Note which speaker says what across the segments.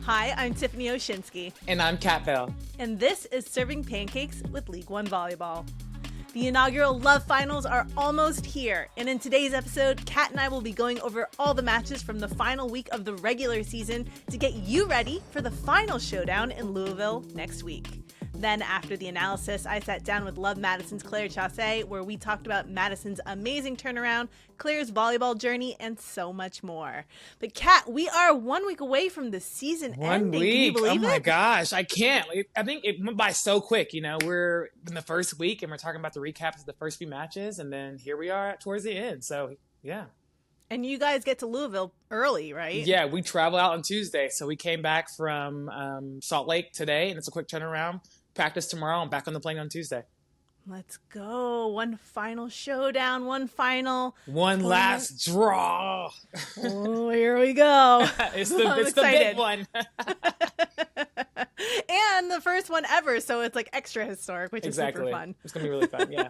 Speaker 1: Hi, I'm Tiffany Oshinsky.
Speaker 2: And I'm Khat Bell.
Speaker 1: And this is Serving Pancakes with League One Volleyball. The inaugural Love Finals are almost here, and in today's episode, Khat and I will be going over all the matches from the final week of the regular season to get you ready for the final showdown in Louisville next week. Then, after the analysis, I sat down with Love Madison's Claire Chaussee, where we talked about Madison's amazing turnaround, Claire's volleyball journey, and so much more. But Khat, we are 1 week away from the season ending.
Speaker 2: 1 week.
Speaker 1: Can you believe
Speaker 2: Oh my
Speaker 1: it?
Speaker 2: gosh, I can't. I think it went by so quick. You know, we're in the first week and we're talking about the recaps of the first few matches, and then here we are towards the end. So, yeah.
Speaker 1: And you guys get to Louisville early, right?
Speaker 2: Yeah, we travel out on Tuesday. So we came back from Salt Lake today, and it's a quick turnaround. Practice tomorrow and back on the plane on Tuesday.
Speaker 1: Let's go. One final showdown, one
Speaker 2: last draw.
Speaker 1: Oh, here we go.
Speaker 2: It's the big one.
Speaker 1: And the first one ever, so it's like extra historic, which is super fun.
Speaker 2: It's going to be really fun, yeah.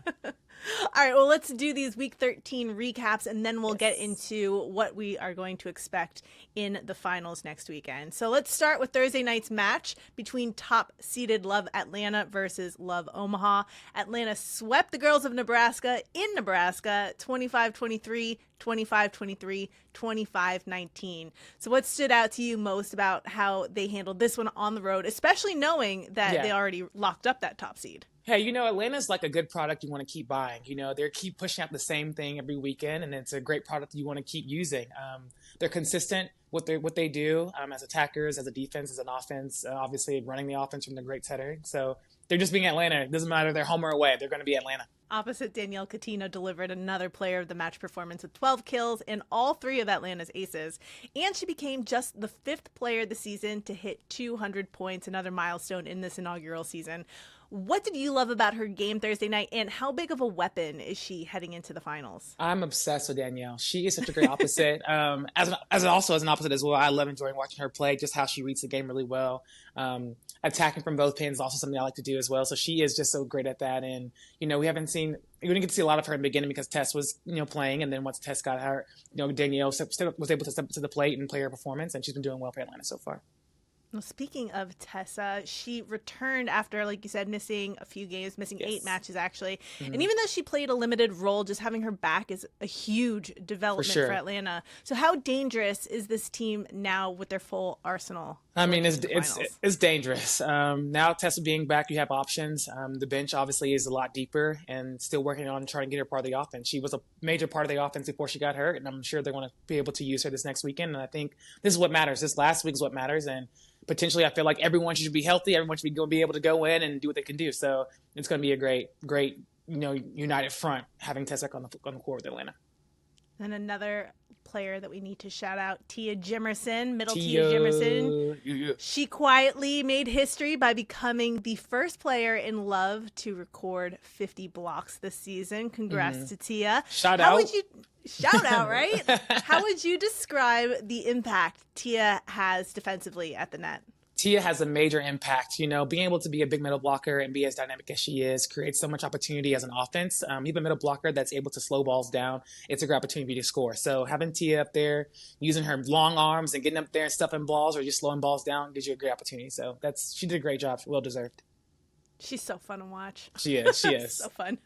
Speaker 1: All right, well, let's do these Week 13 recaps, and then we'll get into what we are going to expect in the finals next weekend. So let's start with Thursday night's match between top-seeded Love Atlanta versus Love Omaha. Atlanta swept the girls of Nebraska in Nebraska 25-23, 25-23, 25-19. So what stood out to you most about how they handled this one on the road, especially knowing that they already locked up that top seed?
Speaker 2: Hey, you know, Atlanta's like a good product you want to keep buying. You know, they keep pushing out the same thing every weekend, and it's a great product you want to keep using. They're consistent with what they do as attackers, as a defense, as an offense, obviously running the offense from the great setter. So they're just being Atlanta. It doesn't matter if they're home or away. They're going to be Atlanta.
Speaker 1: Opposite Danielle Catino delivered another player of the match performance with 12 kills in all three of Atlanta's aces. And she became just the fifth player this season to hit 200 points, another milestone in this inaugural season. What did you love about her game Thursday night, and how big of a weapon is she heading into the finals?
Speaker 2: I'm obsessed with Danielle. She is such a great opposite. As an opposite as well, I love enjoying watching her play, just how she reads the game really well. Attacking from both pins is also something I like to do as well. So she is just so great at that. And, you know, we didn't get to see a lot of her in the beginning because Tess was, playing. And then once Tess got her, Danielle was able to step to the plate and play her performance. And she's been doing well for Atlanta so far.
Speaker 1: Well, speaking of Tessa, she returned after, like you said, missing a few games, missing 8 matches, actually. Mm-hmm. And even though she played a limited role, just having her back is a huge development for Atlanta. So how dangerous is this team now with their full arsenal?
Speaker 2: I mean, it's dangerous. Now Tessa being back, you have options. The bench obviously is a lot deeper and still working on trying to get her part of the offense. She was a major part of the offense before she got hurt, and I'm sure they're going to be able to use her this next weekend. And I think this is what matters. This last week is what matters. And potentially, I feel like everyone should be healthy. Everyone should be able to go in and do what they can do. So it's going to be a great, united front having Tessa on the court with Atlanta.
Speaker 1: And another player that we need to shout out, Tia Jimerson, Tia Jimerson.
Speaker 2: Yeah.
Speaker 1: She quietly made history by becoming the first player in Love to record 50 blocks this season. Congrats to Tia.
Speaker 2: Shout out,
Speaker 1: right? How would you describe the impact Tia has defensively at the net?
Speaker 2: Tia has a major impact. Being able to be a big middle blocker and be as dynamic as she is creates so much opportunity as an offense. Even a middle blocker that's able to slow balls down, it's a great opportunity to score. So having Tia up there, using her long arms and getting up there and stuffing balls or just slowing balls down gives you a great opportunity. So she did a great job. Well deserved.
Speaker 1: She's so fun to watch.
Speaker 2: She is.
Speaker 1: So fun.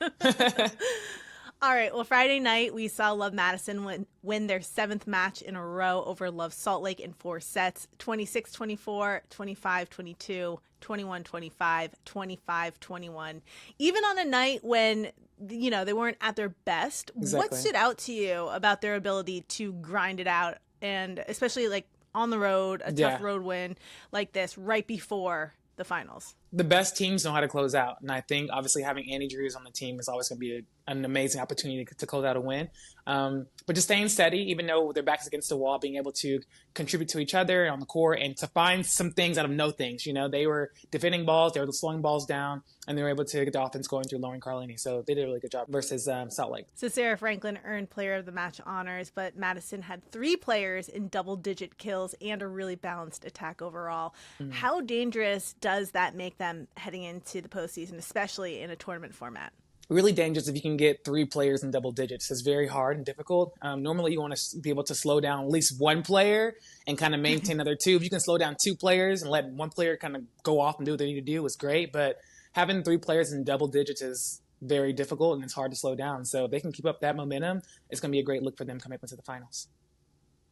Speaker 1: All right, well, Friday night, we saw Love Madison win their 7th match in a row over Love Salt Lake in 4 sets, 26-24, 25-22, 21-25, 25-21. Even on a night when, they weren't at their best, What stood out to you about their ability to grind it out, and especially, like, on the road, a tough road win like this right before the finals?
Speaker 2: The best teams know how to close out. And I think, obviously, having Annie Drews on the team is always going to be an amazing opportunity to close out a win. But just staying steady, even though their backs against the wall, being able to contribute to each other on the court and to find some things out of no things. They were defending balls, they were slowing balls down, and they were able to get the offense going through Lauren Carlini. So they did a really good job versus Salt Lake.
Speaker 1: So Sarah Franklin earned Player of the Match honors, but Madison had 3 players in double-digit kills and a really balanced attack overall. Mm-hmm. How dangerous does that make them heading into the postseason, especially in a tournament format?
Speaker 2: really dangerous if you can get 3 players in double digits. It's very hard and difficult. Normally, you want to be able to slow down at least one player and kind of maintain another 2. If you can slow down 2 players and let one player kind of go off and do what they need to do, is great. But having 3 players in double digits is very difficult, and it's hard to slow down. So if they can keep up that momentum, it's going to be a great look for them coming up into the finals.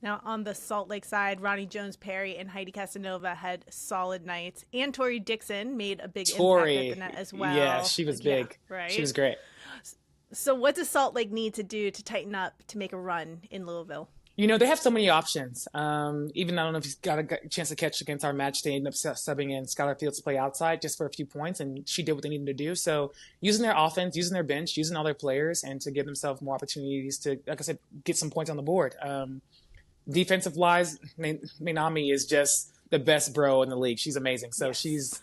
Speaker 1: Now, on the Salt Lake side, Ronnie Jones-Perry and Heidi Casanova had solid nights. And Tori Dixon made a big impact at the net as well.
Speaker 2: Yeah, she was big.
Speaker 1: Yeah, right?
Speaker 2: She was great.
Speaker 1: So what does Salt Lake need to do to tighten up to make a run in Louisville?
Speaker 2: They have so many options. Even I don't know if he's got a chance to catch against our match. They ended up subbing in Skylar Fields to play outside just for a few points, and she did what they needed to do. So using their offense, using their bench, using all their players, and to give themselves more opportunities to, like I said, get some points on the board. Defensive-wise, Minami is just the best bro in the league. She's amazing. So she's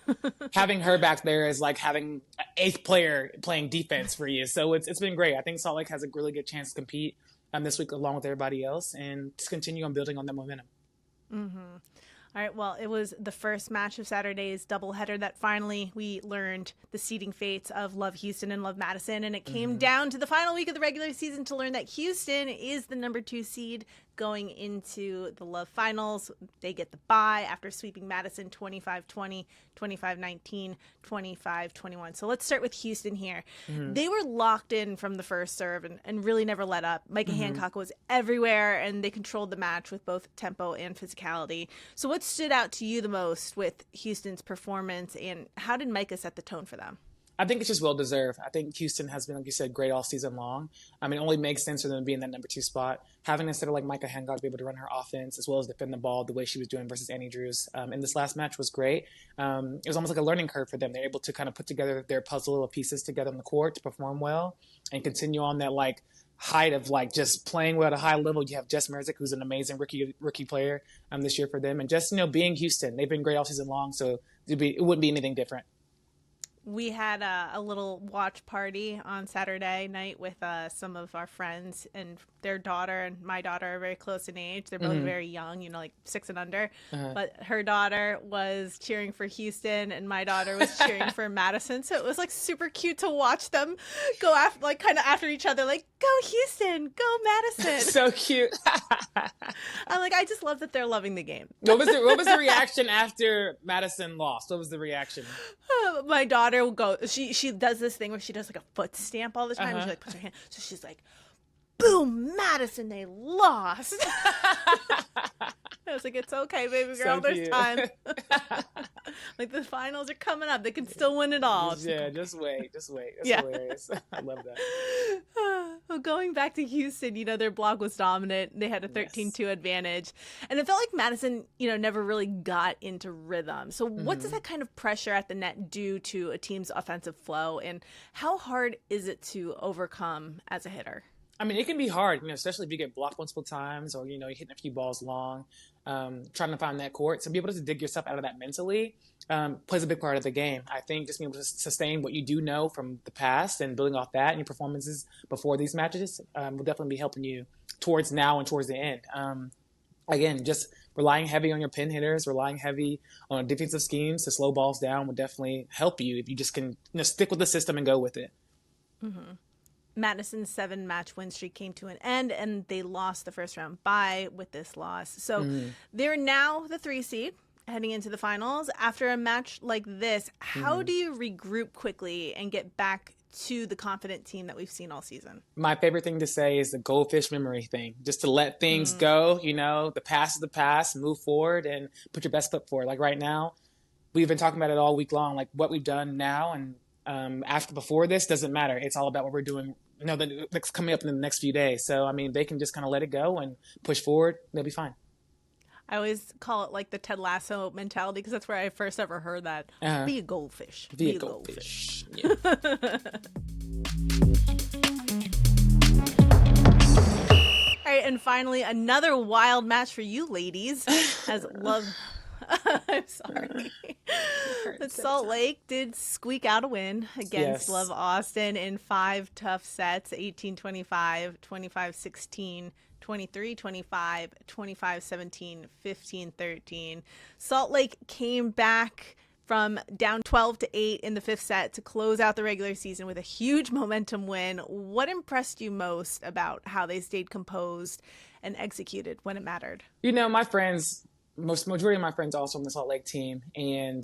Speaker 2: having her back there is like having an 8th player playing defense for you. So it's been great. I think Salt Lake has a really good chance to compete this week along with everybody else and just continue on building on that momentum.
Speaker 1: Mm-hmm. All right, well, it was the first match of Saturday's doubleheader that finally we learned the seeding fates of Love Houston and Love Madison, and it came down to the final week of the regular season to learn that Houston is the number 2 seed going into the Love Finals. They get the bye after sweeping Madison 25-20, 25-19, 25-21. So let's start with Houston here. They were locked in from the first serve and really never let up. Micah Hancock was everywhere, and they controlled the match with both tempo and physicality. So what stood out to you the most with Houston's performance, and how did Micah set the tone for them?
Speaker 2: I think it's just well-deserved. I think Houston has been, like you said, great all season long. I mean, it only makes sense for them to be in that number 2 spot. Having a setter like Micah Hancock be able to run her offense as well as defend the ball the way she was doing versus Annie Drews in this last match was great. It was almost like a learning curve for them. They're able to kind of put together their puzzle of pieces together on the court to perform well and continue on that, like, height of, like, just playing well at a high level. You have Jess Merzick, who's an amazing rookie player this year for them. And just, being Houston, they've been great all season long, so it wouldn't be anything different.
Speaker 1: We had a little watch party on Saturday night with some of our friends, and their daughter and my daughter are very close in age. They're both very young, like 6 and under. But her daughter was cheering for Houston, and my daughter was cheering for Madison. So it was like super cute to watch them go after, like kind of after each other, like go Houston, go Madison.
Speaker 2: So cute.
Speaker 1: I'm like, I just love that they're loving the game.
Speaker 2: What was the reaction after Madison lost? What was the reaction?
Speaker 1: My daughter will go. She does this thing where she does like a foot stamp all the time. And she like puts her hand. So she's like, "Boom, Madison, they lost." I was like, "It's okay, baby girl.
Speaker 2: So
Speaker 1: There's
Speaker 2: cute.
Speaker 1: time." Like the finals are coming up. They can still win it all.
Speaker 2: Yeah, just wait. That's hilarious. I love that.
Speaker 1: Well, going back to Houston, their block was dominant. They had a 13-2 advantage. And it felt like Madison, never really got into rhythm. So what does that kind of pressure at the net do to a team's offensive flow? And how hard is it to overcome as a hitter?
Speaker 2: I mean, it can be hard, especially if you get blocked multiple times or, you're hitting a few balls long, trying to find that court. So be able to dig yourself out of that mentally plays a big part of the game. I think just being able to sustain what you do know from the past and building off that and your performances before these matches will definitely be helping you towards now and towards the end. Again, just relying heavy on your pin hitters, relying heavy on defensive schemes to slow balls down would definitely help you if you just can stick with the system and go with it.
Speaker 1: Mm-hmm. Madison's 7-match win streak came to an end, and they lost the first round bye with this loss. So they're now the 3 seed heading into the finals. After a match like this, how do you regroup quickly and get back to the confident team that we've seen all season?
Speaker 2: My favorite thing to say is the goldfish memory thing, just to let things go. The past is the past, move forward and put your best foot forward. Like right now, we've been talking about it all week long, like what we've done now and before this doesn't matter. It's all about what we're doing, that's coming up in the next few days. So, I mean, they can just kind of let it go and push forward. They'll be fine.
Speaker 1: I always call it like the Ted Lasso mentality because that's where I first ever heard that. Be a goldfish.
Speaker 2: Be a goldfish. Yeah.
Speaker 1: All right, and finally, another wild match for you ladies as Love... I'm sorry. But Salt Lake did squeak out a win against Love Austin in 5 tough sets, 18-25, 25-16, 23-25, 25-17, 15-13. Salt Lake came back from down 12-8 in the fifth set to close out the regular season with a huge momentum win. What impressed you most about how they stayed composed and executed when it mattered?
Speaker 2: My friends, majority of my friends also on the Salt Lake team, and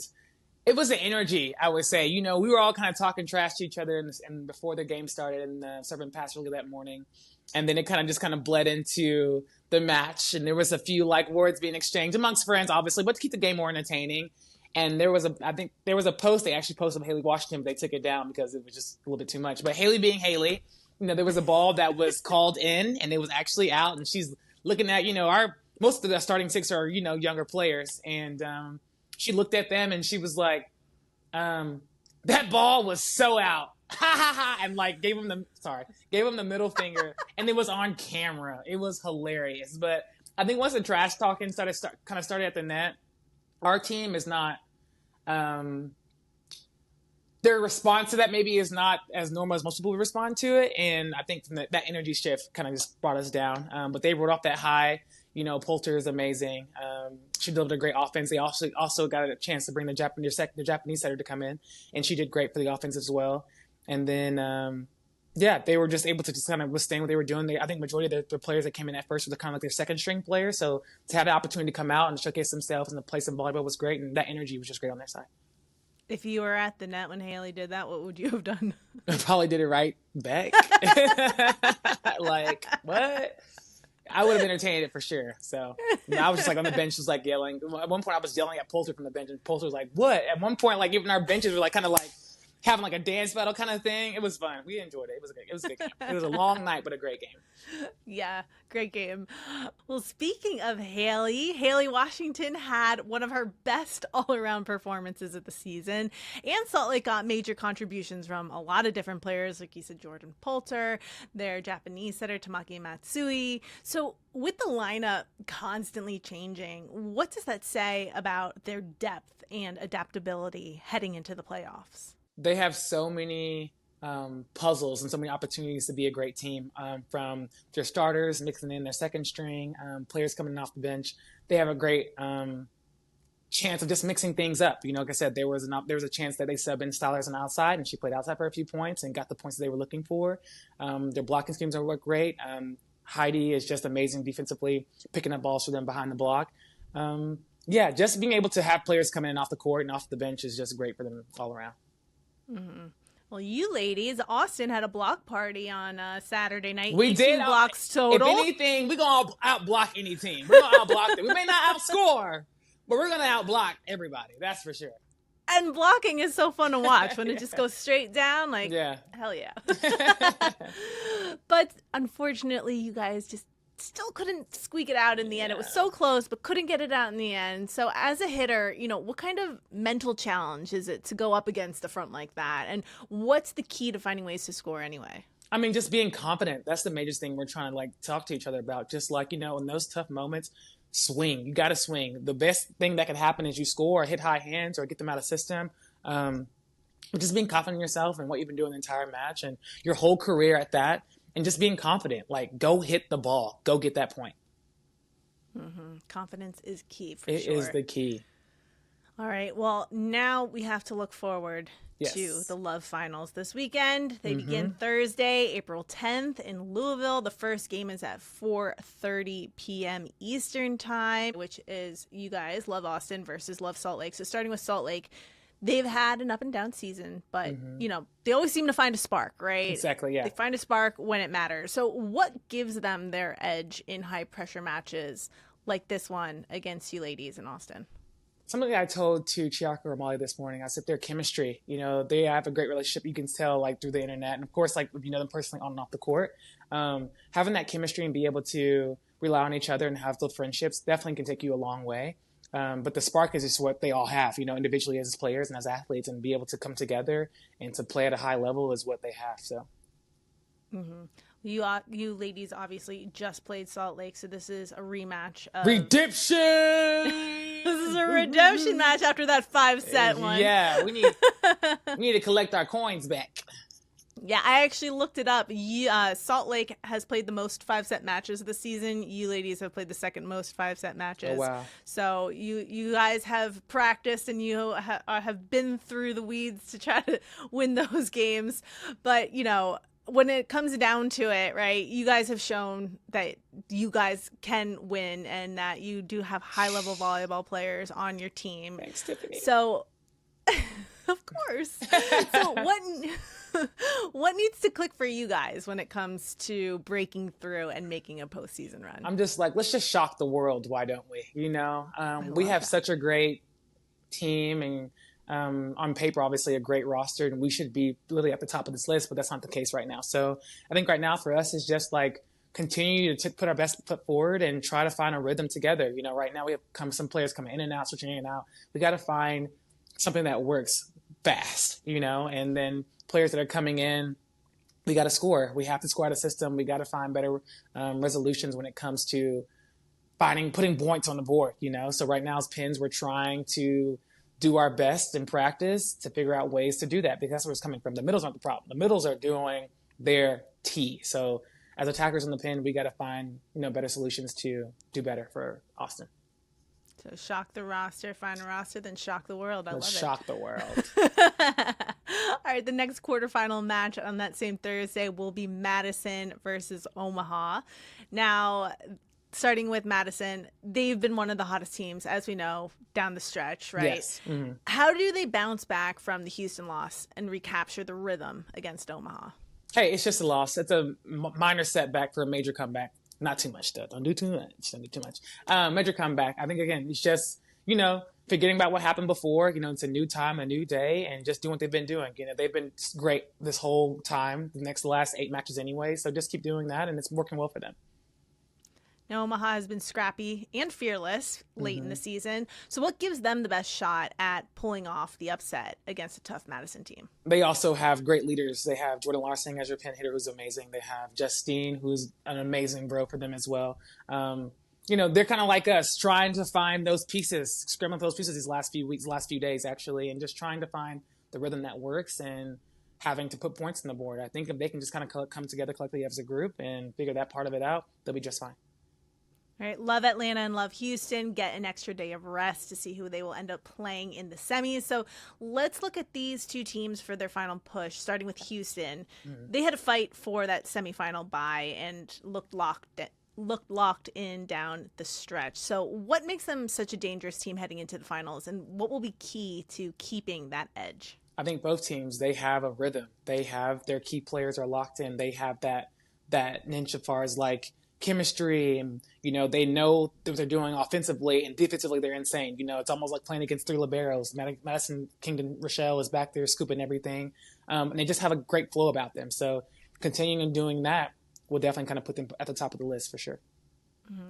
Speaker 2: it was the energy, I would say. We were all kind of talking trash to each other and before the game started in the serve and pass early that morning. And then it kind of bled into the match. And there was a few words being exchanged amongst friends, obviously, but to keep the game more entertaining. And I think there was a post they actually posted of Haley Washington, but they took it down because it was just a little bit too much. But Haley being Haley, there was a ball that was called in and it was actually out. And she's looking at, most of the starting six are, younger players. And she looked at them and she was like, that ball was so out. Ha ha ha. And gave him the middle finger and it was on camera. It was hilarious. But I think once the trash talking started at the net, our team is not, their response to that maybe is not as normal as most people would respond to it. And I think from that energy shift kind of just brought us down. But they rode off that high. Poulter is amazing. She delivered a great offense. They also got a chance to bring the Japanese setter to come in, and she did great for the offense as well. And then, they were just able to just kind of withstand what they were doing. I think majority of the players that came in at first were kind of their second string players. So to have the opportunity to come out and showcase themselves and to play some volleyball was great, and that energy was just great on their side.
Speaker 1: If you were at the net when Haley did that, what would you have done?
Speaker 2: I probably did it right back. What? I would have entertained it for sure. So I was just on the bench, just yelling. At one point, I was yelling at Poulter from the bench, and Poulter was like, "What?" At one point, even our benches were kind of having a dance battle kind of thing. It was fun. We enjoyed it. It was a good game. It was a long night, but a great game.
Speaker 1: Yeah, great game. Well, speaking of Haley Washington had one of her best all-around performances of the season, and Salt Lake got major contributions from a lot of different players, like you said, Jordan Poulter, their Japanese setter Tamaki Matsui. So with the lineup constantly changing, what does that say about their depth and adaptability heading into the playoffs?
Speaker 2: They have so many puzzles and so many opportunities to be a great team, from their starters mixing in their second string, players coming off the bench. They have a great chance of just mixing things up. Like I said, there was a chance that they sub in Stylers on the outside, and she played outside for a few points and got the points that they were looking for. Their blocking schemes are great. Heidi is just amazing defensively, picking up balls for them behind the block. Just being able to have players come in off the court and off the bench is just great for them all around.
Speaker 1: Mm-hmm. Well, you ladies, Austin had a block party on Saturday night.
Speaker 2: We did.
Speaker 1: Blocks total.
Speaker 2: If anything, we're going to out-block any team. We're going to out-block them. We may not outscore, but we're going to out-block everybody. That's for sure.
Speaker 1: And blocking is so fun to watch when it just goes straight down. Hell yeah. But unfortunately, you guys just still couldn't squeak it out in the end. It was so close, but couldn't get it out in the end. So as a hitter, what kind of mental challenge is it to go up against the front like that? And what's the key to finding ways to score anyway?
Speaker 2: I mean, just being confident. That's the major thing we're trying to talk to each other about. Just in those tough moments, swing. You got to swing. The best thing that can happen is you score or hit high hands or get them out of system. Just being confident in yourself and what you've been doing the entire match and your whole career at that. And just being confident, go hit the ball, go get that point.
Speaker 1: Mm-hmm. Confidence is key for sure.
Speaker 2: It is the key.
Speaker 1: All right. Well, now we have to look forward to the Love Finals this weekend. They begin Thursday, April 10th in Louisville. The first game is at 4:30 p.m. Eastern time, which is you guys, Love Austin versus Love Salt Lake. So starting with Salt Lake, they've had an up and down season, but they always seem to find a spark, right?
Speaker 2: Exactly, yeah.
Speaker 1: They find a spark when it matters. So what gives them their edge in high pressure matches like this one against you ladies in Austin?
Speaker 2: Something I told to Chiaki Romali this morning, I said their chemistry. They have a great relationship. You can tell through the internet, and of course, if you know them personally on and off the court, having that chemistry and be able to rely on each other and have those friendships definitely can take you a long way. But the spark is just what they all have, individually as players and as athletes, and be able to come together and to play at a high level is what they have. So,
Speaker 1: you ladies obviously just played Salt Lake, so this is a rematch.
Speaker 2: Redemption.
Speaker 1: This is a redemption match after that 5-set one.
Speaker 2: Yeah, we need to collect our coins back.
Speaker 1: Yeah, I actually looked it up. Salt Lake has played the most 5-set matches of the season. You ladies have played the second most 5-set matches.
Speaker 2: Oh, wow.
Speaker 1: So you guys have practiced and you have been through the weeds to try to win those games. But, when it comes down to it, right, you guys have shown that you guys can win and that you do have high-level volleyball players on your team.
Speaker 2: Thanks, Tiffany.
Speaker 1: So, of course. So what needs to click for you guys when it comes to breaking through and making a postseason run?
Speaker 2: I'm just like, let's just shock the world. Why don't we? We have such a great team and on paper, obviously a great roster, and we should be literally at the top of this list, but that's not the case right now. So I think right now for us is just like continue to put our best foot forward and try to find a rhythm together. Right now we have some players coming in and out, switching in and out. We got to find something that works fast, and then players that are coming in, we got to score. We have to score out of system. We got to find better resolutions when it comes to putting points on the board, So right now as Pins, we're trying to do our best in practice to figure out ways to do that because that's where it's coming from. The middles aren't the problem. The middles are doing their T. So as attackers on the pin, we got to find, better solutions to do better for Austin.
Speaker 1: So shock the roster, find a roster, then shock the world.
Speaker 2: Let's shock the world.
Speaker 1: All right, the next quarterfinal match on that same Thursday will be Madison versus Omaha. Now, starting with Madison, they've been one of the hottest teams, as we know, down the stretch, right?
Speaker 2: Yes. Mm-hmm.
Speaker 1: How do they bounce back from the Houston loss and recapture the rhythm against Omaha?
Speaker 2: Hey, it's just a loss. It's a minor setback for a major comeback. Not too much, though. Don't do too much. Major comeback. I think, again, it's just, forgetting about what happened before. It's a new time, a new day, and just doing what they've been doing. They've been great this whole time, the last 8 matches anyway. So just keep doing that, and it's working well for them.
Speaker 1: Now, Omaha has been scrappy and fearless late in the season. So what gives them the best shot at pulling off the upset against a tough Madison team?
Speaker 2: They also have great leaders. They have Jordan Larson as your pin hitter, who's amazing. They have Justine, who's an amazing bro for them as well. They're kind of like us, trying to find those pieces, scrambling those pieces these last few weeks, last few days, actually, and just trying to find the rhythm that works and having to put points on the board. I think if they can just kind of come together collectively as a group and figure that part of it out, they'll be just fine.
Speaker 1: All right, love Atlanta and love Houston. Get an extra day of rest to see who they will end up playing in the semis. So let's look at these two teams for their final push, starting with Houston. They had to fight for that semifinal bye and looked locked in down the stretch. So what makes them such a dangerous team heading into the finals, and what will be key to keeping that edge?
Speaker 2: I think both teams, they have a rhythm. They have their key players are locked in. They have that niche as far as like chemistry, and they know what they're doing offensively, and defensively they're insane. It's almost like playing against 3 liberos. Madison Kingdom Rochelle is back there scooping everything, and they just have a great flow about them. So continuing doing that will definitely kind of put them at the top of the list for sure.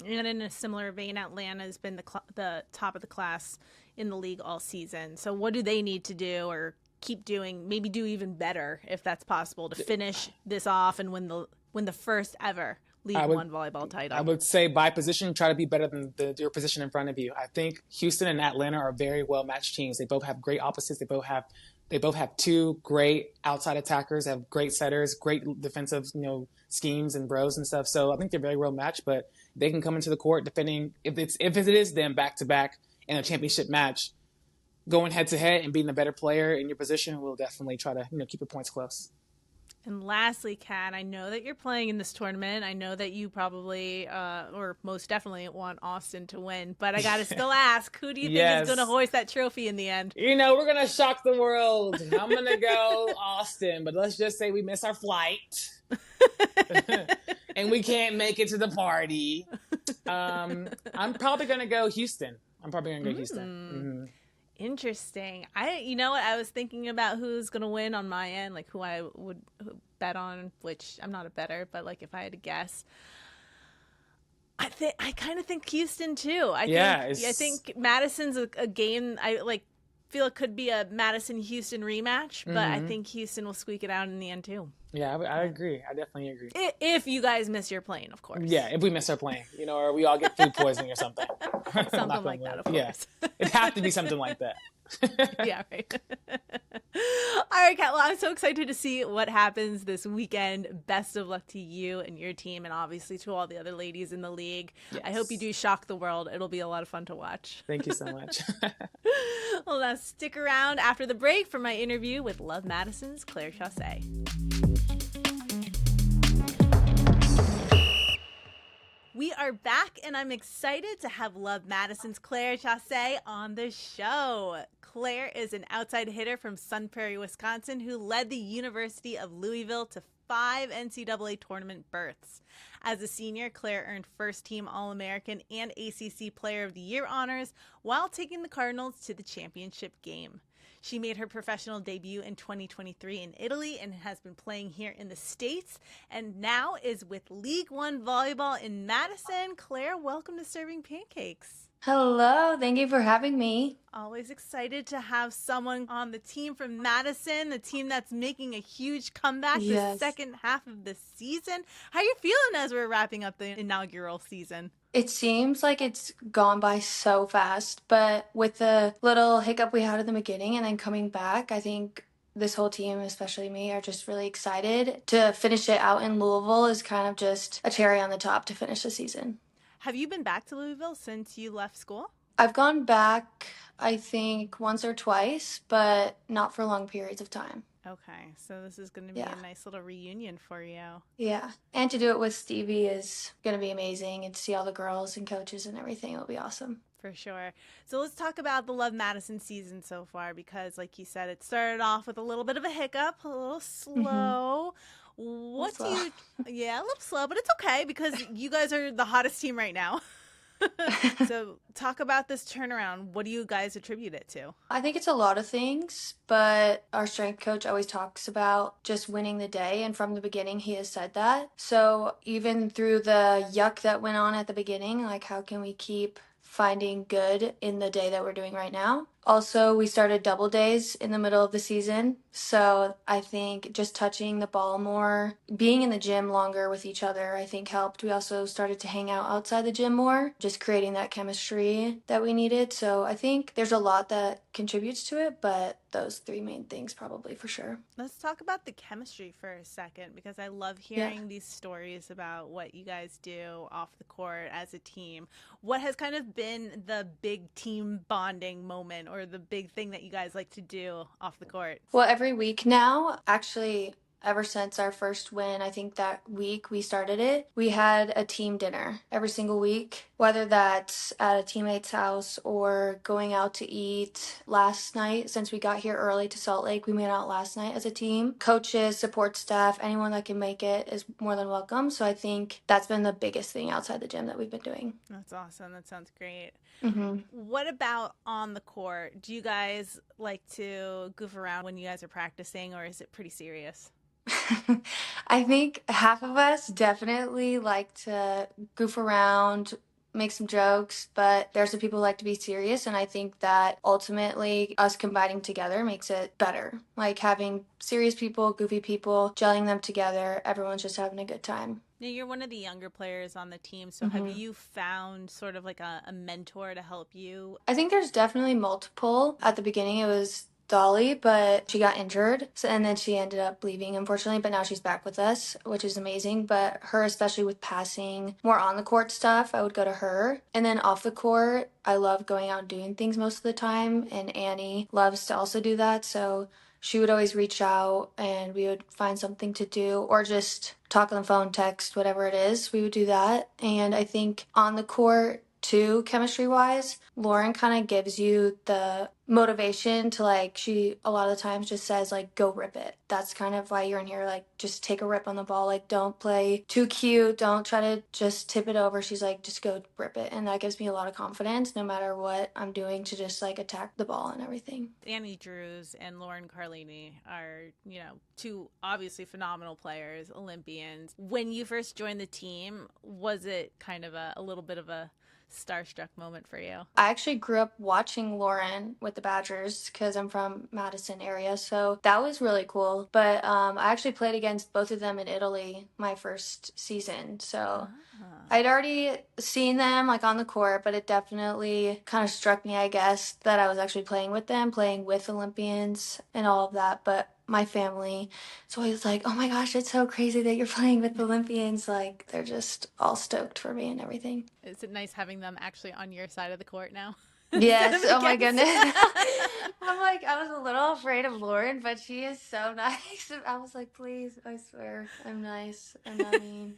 Speaker 1: And in a similar vein, Atlanta has been the top of the class in the league all season. So what do they need to do or keep doing, maybe do even better if that's possible, to finish this off and win the first ever League One Volleyball title?
Speaker 2: I would say by position, try to be better than your position in front of you. I think Houston and Atlanta are very well-matched teams. They both have great opposites. They both have 2 great outside attackers, have great setters, great defensive, schemes and bros and stuff. So I think they're very well-matched, but they can come into the court defending, if it is them back-to-back in a championship match, going head-to-head and being the better player in your position will definitely try to, keep the points close.
Speaker 1: And lastly, Khat, I know that you're playing in this tournament. I know that you probably, or most definitely, want Austin to win. But I got to still ask, who do you think is going to hoist that trophy in the end?
Speaker 2: We're going to shock the world. I'm going to go Austin. But let's just say we miss our flight. And we can't make it to the party. I'm probably going to go Houston. Mm-hmm.
Speaker 1: Interesting. I was thinking about who's going to win on my end, like who I would bet on, which I'm not a bettor, but like if I had to guess, I kind of think Houston too. I think Madison's a game I feel it could be a Madison-Houston rematch, but I think Houston will squeak it out in the end too.
Speaker 2: Yeah, I agree. I definitely agree.
Speaker 1: If you guys miss your plane, of course.
Speaker 2: Yeah, if we miss our plane, or we all get food poisoning or something.
Speaker 1: Something like that, of course.
Speaker 2: Yeah. It'd have to be something like that.
Speaker 1: Yeah, right. All All right, Khat. Well, I'm so excited to see what happens this weekend. Best of luck to you and your team, and obviously to all the other ladies in the league.
Speaker 2: Yes.
Speaker 1: I hope you do shock the world. It'll be a lot of fun to watch.
Speaker 2: Thank you so much.
Speaker 1: Well, now stick around after the break for my interview with Love Madison's Claire Chaussee. We are back, and I'm excited to have Love Madison's Claire Chaussee on the show. Claire is an outside hitter from Sun Prairie, Wisconsin, who led the University of Louisville to 5 NCAA tournament berths. As a senior, Claire earned first-team All-American and ACC Player of the Year honors while taking the Cardinals to the championship game. She made her professional debut in 2023 in Italy and has been playing here in the States, and now is with League One Volleyball in Madison. Claire, welcome to Serving Pancakes.
Speaker 3: Hello, thank you for having me.
Speaker 1: Always excited to have someone on the team from Madison, the team that's making a huge comeback the second half of the season. How are you feeling as we're wrapping up the inaugural season?
Speaker 3: It seems like it's gone by so fast, but with the little hiccup we had at the beginning and then coming back, I think this whole team, especially me, are just really excited. To finish it out in Louisville is kind of just a cherry on the top to finish the season.
Speaker 1: Have you been back to Louisville since you left school?
Speaker 3: I've gone back, I think, once or twice, but not for long periods of time.
Speaker 1: Okay, so this is going to be a nice little reunion for you.
Speaker 3: Yeah, and to do it with Stevie is going to be amazing, and to see all the girls and coaches and everything, it'll be awesome.
Speaker 1: For sure. So let's talk about the Love Madison season so far, because like you said, it started off with a little bit of a hiccup, a little slow. What do you... Yeah, a little slow, but it's okay because you guys are the hottest team right now. So talk about this turnaround. What do you guys attribute it to?
Speaker 3: I think it's a lot of things, but our strength coach always talks about just winning the day, and from the beginning he has said that. So even through the yuck that went on at the beginning, like how can we keep finding good in the day that we're doing right now? Also, we started double days in the middle of the season, so I think just touching the ball more, being in the gym longer with each other, I think helped. We also started to hang out outside the gym more, just creating that chemistry that we needed. So I think there's a lot that contributes to it, but those 3 main things probably for sure.
Speaker 1: Let's talk about the chemistry for a second, because I love hearing these stories about what you guys do off the court as a team. What has kind of been the big team bonding moment, or the big thing that you guys like to do off the court?
Speaker 3: Well, every week now, actually, ever since our first win, I think that week we started it, we had a team dinner every single week, whether that's at a teammate's house or going out to eat. Last night, since we got here early to Salt Lake, we went out last night as a team. Coaches, support staff, anyone that can make it is more than welcome. So I think that's been the biggest thing outside the gym that we've been doing.
Speaker 1: That's awesome. That sounds great.
Speaker 3: Mm-hmm.
Speaker 1: What about on the court? Do you guys like to goof around when you guys are practicing, or is it pretty serious?
Speaker 3: I think half of us definitely like to goof around, make some jokes, but there's some people who like to be serious, and I think that ultimately us combining together makes it better. Like having serious people, goofy people, gelling them together, everyone's just having a good time.
Speaker 1: Now, you're one of the younger players on the team, so have you found sort of like a mentor to help you?
Speaker 3: I think there's definitely multiple. At the beginning, it was Dolly, but she got injured, and then she ended up leaving, unfortunately, but now she's back with us, which is amazing. But her, especially with passing, more on the court stuff, I would go to her. And then off the court, I love going out and doing things most of the time, and Annie loves to also do that, so she would always reach out and we would find something to do, or just talk on the phone, text, whatever it is, we would do that. And I think on the court too, chemistry wise, Lauren kind of gives you the motivation to, like, she a lot of the times just says, like, go rip it. That's kind of why you're in here, like, just take a rip on the ball, like, don't play too cute, don't try to just tip it over. She's like, just go rip it. And that gives me a lot of confidence no matter what I'm doing, to just, like, attack the ball and everything.
Speaker 1: Annie Drews and Lauren Carlini are, you know, two obviously phenomenal players, Olympians. When you first joined the team, was it kind of a little bit of a starstruck moment for you?
Speaker 3: I actually grew up watching Lauren with the Badgers because I'm from Madison area, so that was really cool. But I actually played against both of them in Italy my first season, so I'd already seen them, like, on the court, but it definitely kind of struck me, I guess, that I was actually playing with them, playing with Olympians and all of that. But my family is always like, oh my gosh, it's so crazy that you're playing with the Olympians. Like, they're just all stoked for me and everything.
Speaker 1: Is it nice having them actually on your side of the court now?
Speaker 3: Yes. Oh my goodness. I'm like, I was a little afraid of Lauren, but she is so nice. I was like, please, I swear, I'm nice. I'm not mean.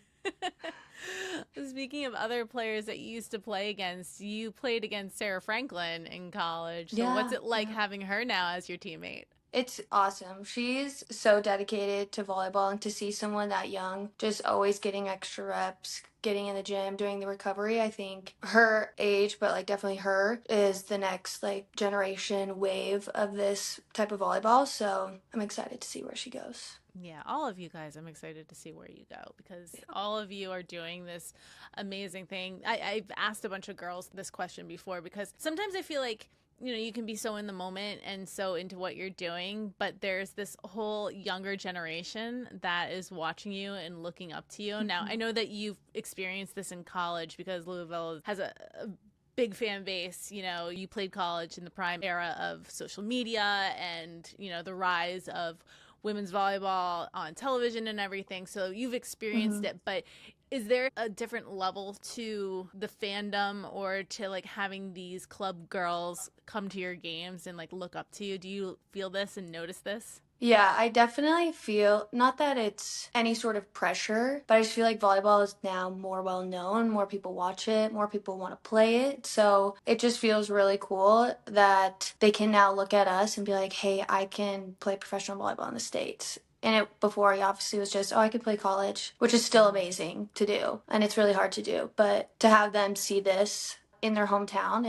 Speaker 1: Speaking of other players that you used to play against, you played against Sarah Franklin in college. So what's it like having her now as your teammate?
Speaker 3: It's awesome. She's so dedicated to volleyball, and to see someone that young just always getting extra reps, getting in the gym, doing the recovery. I think her age, but like definitely her, is the next like generation wave of this type of volleyball. So I'm excited to see where she goes.
Speaker 1: Yeah, all of you guys, I'm excited to see where you go because all of you are doing this amazing thing. I've asked a bunch of girls this question before because sometimes I feel like, you know, you can be so in the moment and so into what you're doing, but there's this whole younger generation that is watching you and looking up to you. Now, I know that you've experienced this in college because Louisville has a big fan base. You know, you played college in the prime era of social media and, you know, the rise of women's volleyball on television and everything. So you've experienced it, but is there a different level to the fandom or to like having these club girls come to your games and like look up to you? Do you feel this and notice this?
Speaker 3: Yeah, I definitely feel, not that it's any sort of pressure, but I just feel like volleyball is now more well known, more people watch it, more people want to play it. So it just feels really cool that they can now look at us and be like, hey, I can play professional volleyball in the States. And it before, it obviously was just, oh, I could play college, which is still amazing to do. And it's really hard to do. But to have them see this in their hometown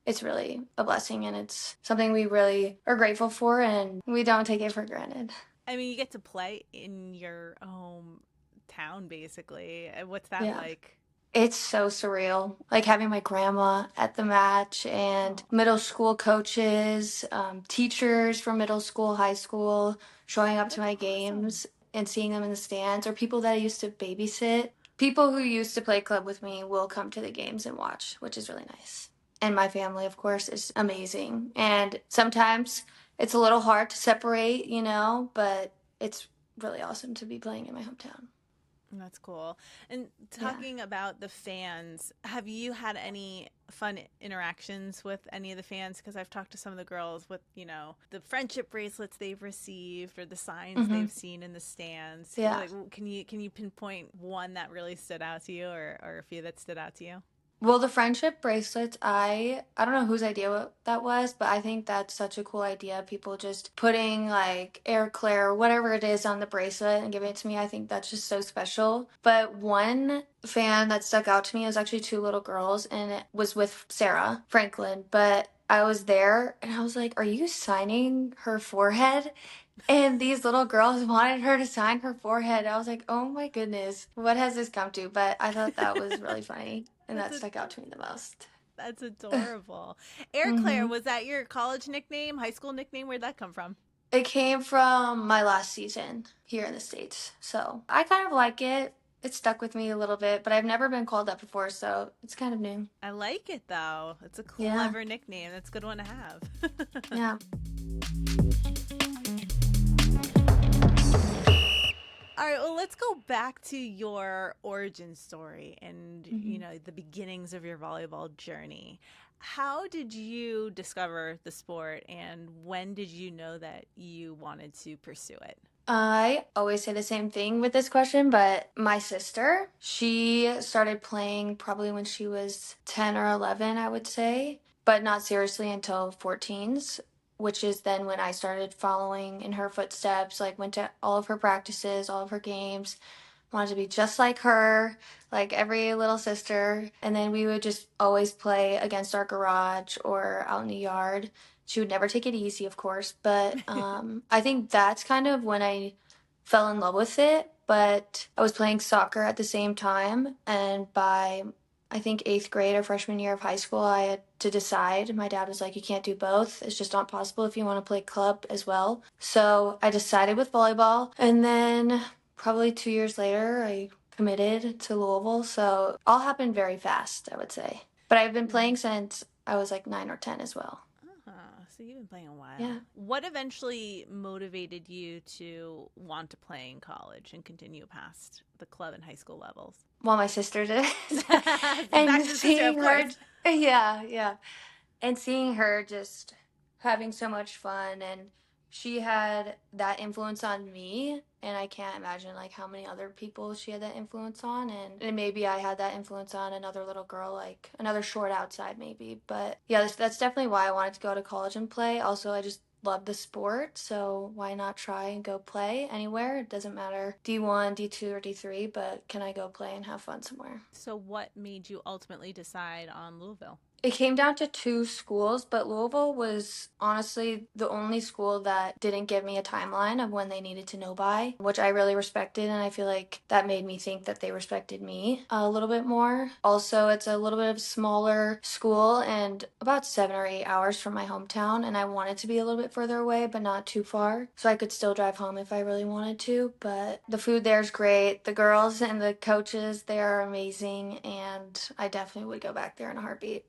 Speaker 3: it's really a blessing, and it's something we really are grateful for, and we don't take it for granted.
Speaker 1: I mean, you get to play in your hometown, basically. What's that like?
Speaker 3: It's so surreal. Like having my grandma at the match and middle school coaches, teachers from middle school, high school, showing up to my games and seeing them in the stands, or people that I used to babysit. People who used to play club with me will come to the games and watch, which is really nice. And my family, of course, is amazing. And sometimes it's a little hard to separate, you know, but it's really awesome to be playing in my hometown.
Speaker 1: That's cool. And talking about the fans, have you had any fun interactions with any of the fans? Because I've talked to some of the girls with, you know, the friendship bracelets they've received or the signs they've seen in the stands.
Speaker 3: Yeah.
Speaker 1: Like, can you pinpoint one that really stood out to you or a few that stood out to you?
Speaker 3: Well, the friendship bracelets, I don't know whose idea that was, but I think that's such a cool idea. People just putting like Air Claire, whatever it is, on the bracelet and giving it to me. I think that's just so special. But one fan that stuck out to me was actually two little girls, and it was with Sarah Franklin. But I was there and I was like, are you signing her forehead? And these little girls wanted her to sign her forehead. I was like, oh my goodness, what has this come to? But I thought that was really funny, and that stuck out to me the most.
Speaker 1: That's adorable. Air Claire, was that your college nickname, high school nickname? Where'd that come from?
Speaker 3: It came from my last season here in the States. So I kind of like it. It stuck with me a little bit, but I've never been called that before, so it's kind of new.
Speaker 1: I like it, though. It's a clever nickname. That's a good one to have.
Speaker 3: Yeah.
Speaker 1: All right, well, let's go back to your origin story and, you know, the beginnings of your volleyball journey. How did you discover the sport, and when did you know that you wanted to pursue it?
Speaker 3: I always say the same thing with this question, but my sister, she started playing probably when she was 10 or 11, I would say, but not seriously until 14s, which is then when I started following in her footsteps, like went to all of her practices, all of her games, wanted to be just like her, like every little sister. And then we would just always play against our garage or out in the yard. She would never take it easy, of course, but I think that's kind of when I fell in love with it. But I was playing soccer at the same time, and by I think 8th grade or freshman year of high school, I had to decide. My dad was like, you can't do both. It's just not possible if you want to play club as well. So I decided with volleyball, and then probably 2 years later, I committed to Louisville. So all happened very fast, I would say. But I've been playing since I was like 9 or 10 as well.
Speaker 1: So you've been playing a while.
Speaker 3: Yeah.
Speaker 1: What eventually motivated you to want to play in college and continue past the club and high school levels?
Speaker 3: Well, my sister did.
Speaker 1: Back
Speaker 3: And
Speaker 1: to the sister, of
Speaker 3: seeing her,
Speaker 1: course.
Speaker 3: yeah. And seeing her just having so much fun, and she had that influence on me, and I can't imagine like how many other people she had that influence on, and maybe I had that influence on another little girl, like another short outside maybe. But yeah, that's definitely why I wanted to go to college and play. Also, I just love the sport, so why not try and go play anywhere? It doesn't matter D1, D2, or D3, but can I go play and have fun somewhere?
Speaker 1: So what made you ultimately decide on Louisville?
Speaker 3: It came down to two schools, but Louisville was honestly the only school that didn't give me a timeline of when they needed to know by, which I really respected, and I feel like that made me think that they respected me a little bit more. Also, it's a little bit of a smaller school and about 7 or 8 hours from my hometown, and I wanted to be a little bit further away, but not too far, so I could still drive home if I really wanted to. But the food there is great. The girls and the coaches, they are amazing, and I definitely would go back there in a heartbeat.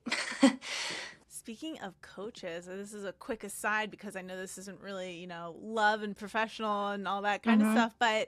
Speaker 1: Speaking of coaches, this is a quick aside because I know this isn't really, love and professional and all that kind of stuff, but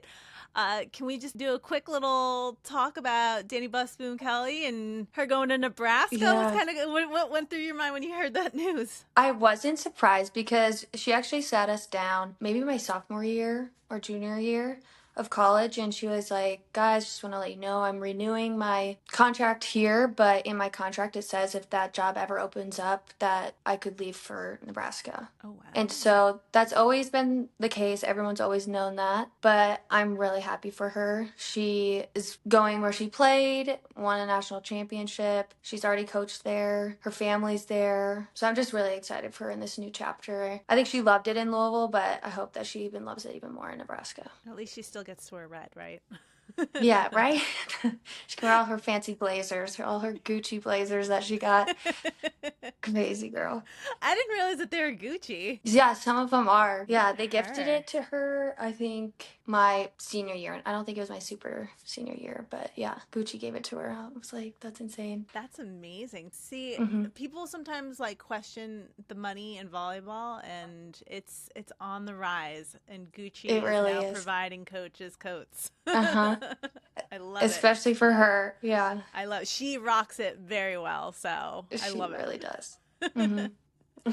Speaker 1: can we just do a quick little talk about Danny Busboom Kelly and her going to Nebraska?
Speaker 3: Yeah.
Speaker 1: What went through your mind when you heard that news?
Speaker 3: I wasn't surprised because she actually sat us down maybe my sophomore year or junior year of college, and she was like, guys, just want to let you know I'm renewing my contract here, but in my contract it says if that job ever opens up that I could leave for Nebraska.
Speaker 1: Oh, wow.
Speaker 3: And so that's always been the case. Everyone's always known that, but I'm really happy for her. She is going where she played, won a national championship. She's already coached there. Her family's there. So I'm just really excited for her in this new chapter. I think she loved it in Louisville, but I hope that she even loves it even more in Nebraska.
Speaker 1: At least she still gets to wear red, right?
Speaker 3: Yeah, right? She can wear all her fancy blazers, all her Gucci blazers that she got. Crazy girl.
Speaker 1: I didn't realize that they were Gucci.
Speaker 3: Yeah, some of them are. Yeah, they
Speaker 1: Good
Speaker 3: gifted
Speaker 1: her.
Speaker 3: it to her, I think, my senior year. I don't think it was my super senior year, but yeah, Gucci gave it to her. I was like, that's insane.
Speaker 1: That's amazing. See,
Speaker 3: Mm-hmm.
Speaker 1: people sometimes question the money in volleyball, and it's on the rise. And Gucci
Speaker 3: It really
Speaker 1: is now
Speaker 3: is.
Speaker 1: providing coaches coats.
Speaker 3: Uh-huh.
Speaker 1: I love
Speaker 3: Especially for her. Yeah.
Speaker 1: I love. She rocks it very well. So I love
Speaker 3: She
Speaker 1: it.
Speaker 3: really does. Mm-hmm.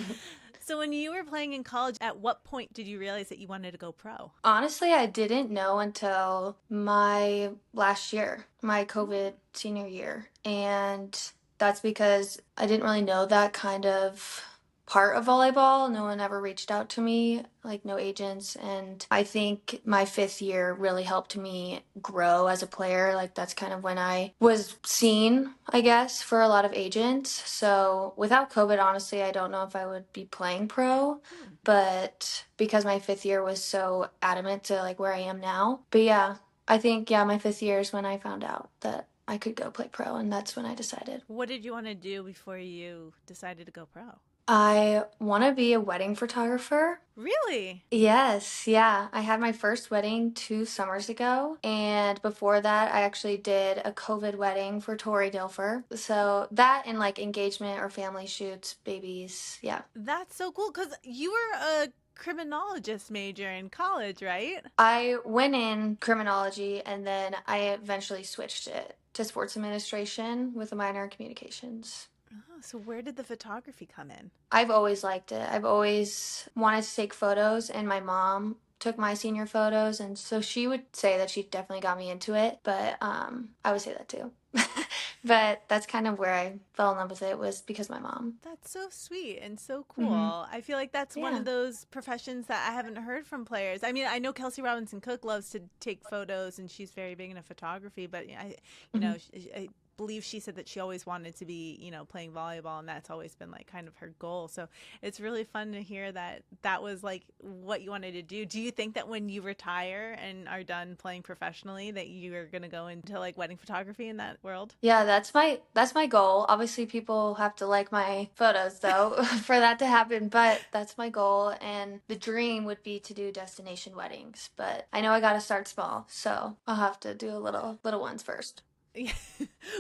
Speaker 1: So when you were playing in college, at what point did you realize that you wanted to go pro?
Speaker 3: Honestly, I didn't know until my last year, my COVID senior year. And that's because I didn't really know that kind of part of volleyball. No one ever reached out to me, like no agents. And I think my 5th year really helped me grow as a player. Like that's kind of when I was seen, I guess, for a lot of agents. So without COVID, honestly, I don't know if I would be playing pro. But because my 5th year was so adamant to where I am now. But yeah, I think, my 5th year is when I found out that I could go play pro, and that's when I decided.
Speaker 1: What did you want to do before you decided to go pro?
Speaker 3: I want to be a wedding photographer.
Speaker 1: Really?
Speaker 3: Yes, yeah. I had my first wedding 2 summers ago, and before that, I actually did a COVID wedding for Tori Dilfer. So that and engagement or family shoots, babies, yeah.
Speaker 1: That's so cool because you were a criminologist major in college, right?
Speaker 3: I went in criminology, and then I eventually switched it to sports administration with a minor in communications.
Speaker 1: Oh, so where did the photography come in?
Speaker 3: I've always liked it. I've always wanted to take photos, and my mom took my senior photos, and so she would say that she definitely got me into it, but I would say that too. But that's kind of where I fell in love with it, was because of my mom.
Speaker 1: That's so sweet and so cool.
Speaker 3: Mm-hmm.
Speaker 1: I feel like that's one of those professions that I haven't heard from players. I mean, I know Kelsey Robinson Cook loves to take photos, and she's very big into photography, but I believe she said that she always wanted to be, playing volleyball, and that's always been kind of her goal. So it's really fun to hear that that was what you wanted to do. Do you think that when you retire and are done playing professionally that you're going to go into wedding photography in that world?
Speaker 3: Yeah, that's my goal. Obviously people have to like my photos though for that to happen, but that's my goal, and the dream would be to do destination weddings, but I know I got to start small, so I'll have to do little ones first.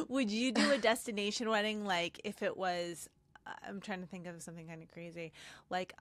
Speaker 1: Would you do a destination wedding if it was I'm trying to think of something kind of crazy, like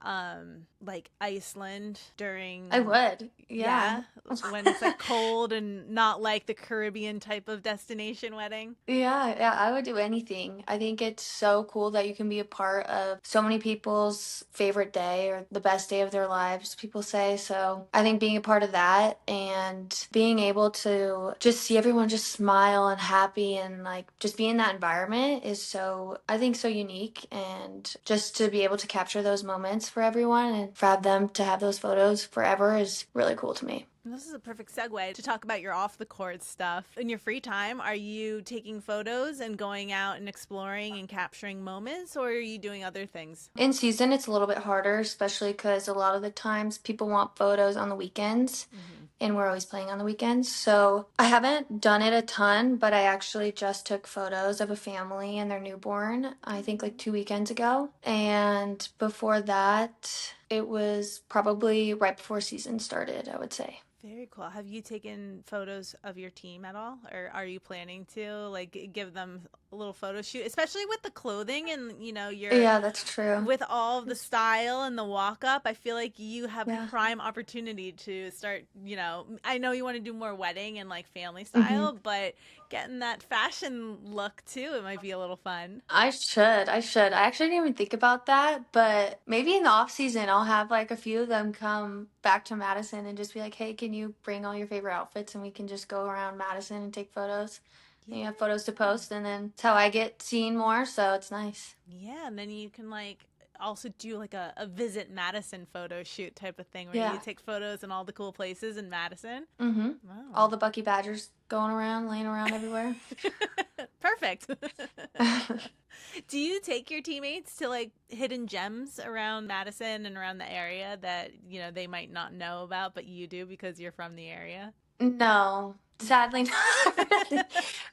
Speaker 1: Iceland during.
Speaker 3: I would,
Speaker 1: Yeah, when it's like cold and not like the Caribbean type of destination wedding.
Speaker 3: Yeah, I would do anything. I think it's so cool that you can be a part of so many people's favorite day or the best day of their lives, people say. So I think being a part of that and being able to just see everyone just smile and happy and like just be in that environment is so, I think, so unique. And just to be able to capture those moments for everyone and for them to have those photos forever is really cool to me.
Speaker 1: This is a perfect segue to talk about your off the court stuff. In your free time, are you taking photos and going out and exploring and capturing moments, or are you doing other things?
Speaker 3: In season, it's a little bit harder, especially because a lot of the times people want photos on the weekends, and we're always playing on the weekends. So I haven't done it a ton, but I actually just took photos of a family and their newborn, I think like 2 weekends ago. And before that, it was probably right before season started, I would say.
Speaker 1: Very cool. Have you taken photos of your team at all? Or are you planning to like give them a little photo shoot, especially with the clothing and, you know,
Speaker 3: Yeah, that's true.
Speaker 1: with all of the style and the walk up? I feel like you have prime opportunity to start, you know, I know you want to do more wedding and like family style, but getting that fashion look too, it might be a little fun.
Speaker 3: I should. I actually didn't even think about that, but maybe in the off season I'll have like a few of them come back to Madison and just be like, "Hey, can you bring all your favorite outfits and we can just go around Madison and take photos?" And you have photos to post, and then it's how I get seen more, so it's nice.
Speaker 1: Yeah, and then you can like also do like a visit Madison photo shoot type of thing where you take photos in all the cool places in Madison.
Speaker 3: Wow. All the Bucky Badgers going around, laying around everywhere.
Speaker 1: Perfect. Do you take your teammates to like hidden gems around Madison and around the area that, you know, they might not know about, but you do because you're from the area?
Speaker 3: No, sadly not really.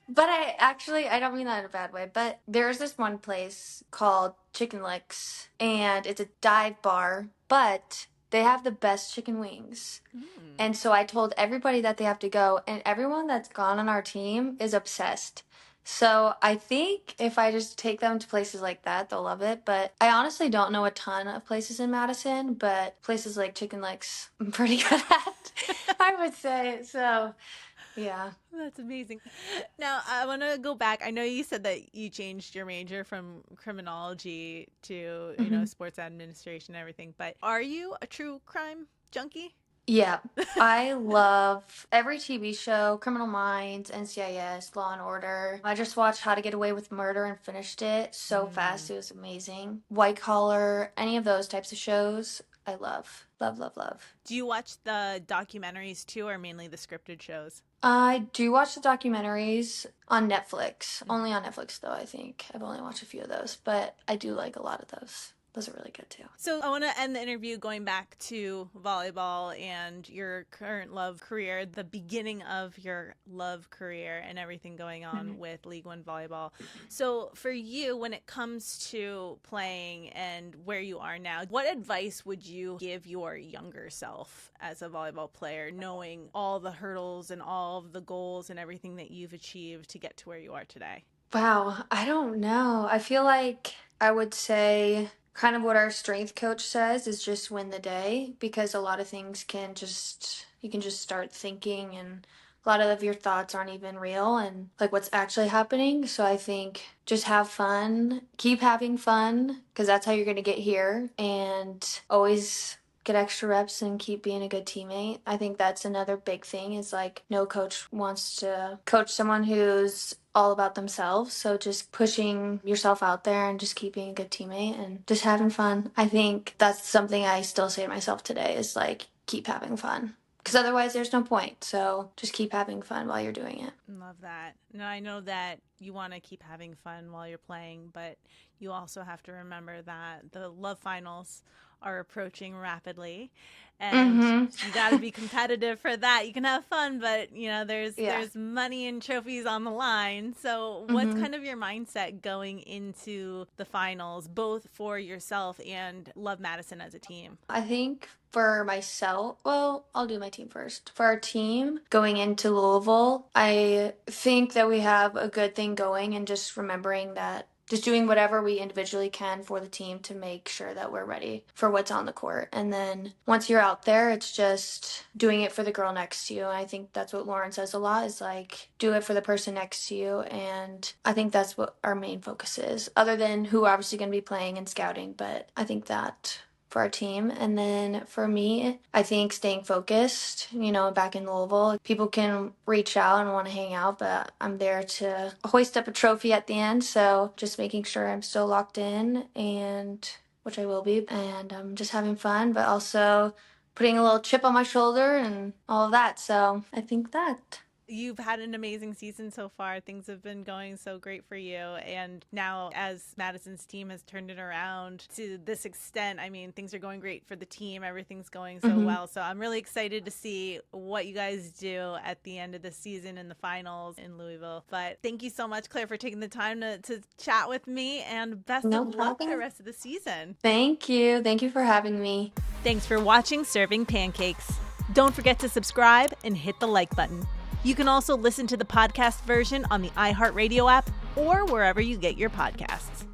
Speaker 3: But I don't mean that in a bad way, but there's this one place called Chicken Licks, and it's a dive bar, but they have the best chicken wings. And so I told everybody that they have to go, and everyone that's gone on our team is obsessed. So I think if I just take them to places like that, they'll love it. But I honestly don't know a ton of places in Madison, but places like Chicken Licks, I'm pretty good at, I would say. So, yeah.
Speaker 1: That's amazing. Now, I want to go back. I know you said that you changed your major from criminology to, you know, sports administration and everything, but are you a true crime junkie?
Speaker 3: Yeah, I love every TV show, Criminal Minds, NCIS, Law and Order. I just watched How to Get Away with Murder and finished it so fast. It was amazing. White Collar, any of those types of shows, I love. Love, love, love.
Speaker 1: Do you watch the documentaries too, or mainly the scripted shows?
Speaker 3: I do watch the documentaries on Netflix. Only on Netflix, though, I think. I've only watched a few of those, but I do like a lot of those. Those are really good too.
Speaker 1: So I want to end the interview going back to volleyball and your current love career, the beginning of your love career and everything going on with League One Volleyball. So for you, when it comes to playing and where you are now, what advice would you give your younger self as a volleyball player, knowing all the hurdles and all of the goals and everything that you've achieved to get to where you are today?
Speaker 3: Wow, I don't know. I feel like I would say kind of what our strength coach says is just win the day, because a lot of things you can just start thinking, and a lot of your thoughts aren't even real and like what's actually happening. So I think just have fun, keep having fun, because that's how you're going to get here, and always get extra reps and keep being a good teammate. I think that's another big thing is like no coach wants to coach someone who's all about themselves. So just pushing yourself out there and just keep being a good teammate and just having fun. I think that's something I still say to myself today is like keep having fun. Because otherwise there's no point. So just keep having fun while you're doing it.
Speaker 1: Love that. No, I know that you want to keep having fun while you're playing, but you also have to remember that the Love Finals are approaching rapidly, and you got to be competitive for that. You can have fun, but you know there's money and trophies on the line. So what's kind of your mindset going into the finals, both for yourself and Love Madison as a team?
Speaker 3: I think for myself, well, I'll do my team first. For our team going into Louisville, I think that we have a good thing going, and just remembering that just doing whatever we individually can for the team to make sure that we're ready for what's on the court. And then once you're out there, it's just doing it for the girl next to you. And I think that's what Lauren says a lot, is like, do it for the person next to you. And I think that's what our main focus is, other than who we're obviously going to be playing and scouting. But I think that for our team. And then for me, I think staying focused, back in Louisville, people can reach out and want to hang out, but I'm there to hoist up a trophy at the end. So just making sure I'm still locked in, and which I will be, and I'm just having fun, but also putting a little chip on my shoulder and all of that. So I think that.
Speaker 1: You've had an amazing season so far. Things have been going so great for you. And now as Madison's team has turned it around to this extent, I mean, things are going great for the team. Everything's going so well. So I'm really excited to see what you guys do at the end of the season in the finals in Louisville. But thank you so much, Claire, for taking the time to chat with me, and best of luck the rest of the season.
Speaker 3: Thank you. Thank you for having me.
Speaker 1: Thanks for watching Serving Pancakes. Don't forget to subscribe and hit the like button. You can also listen to the podcast version on the iHeartRadio app or wherever you get your podcasts.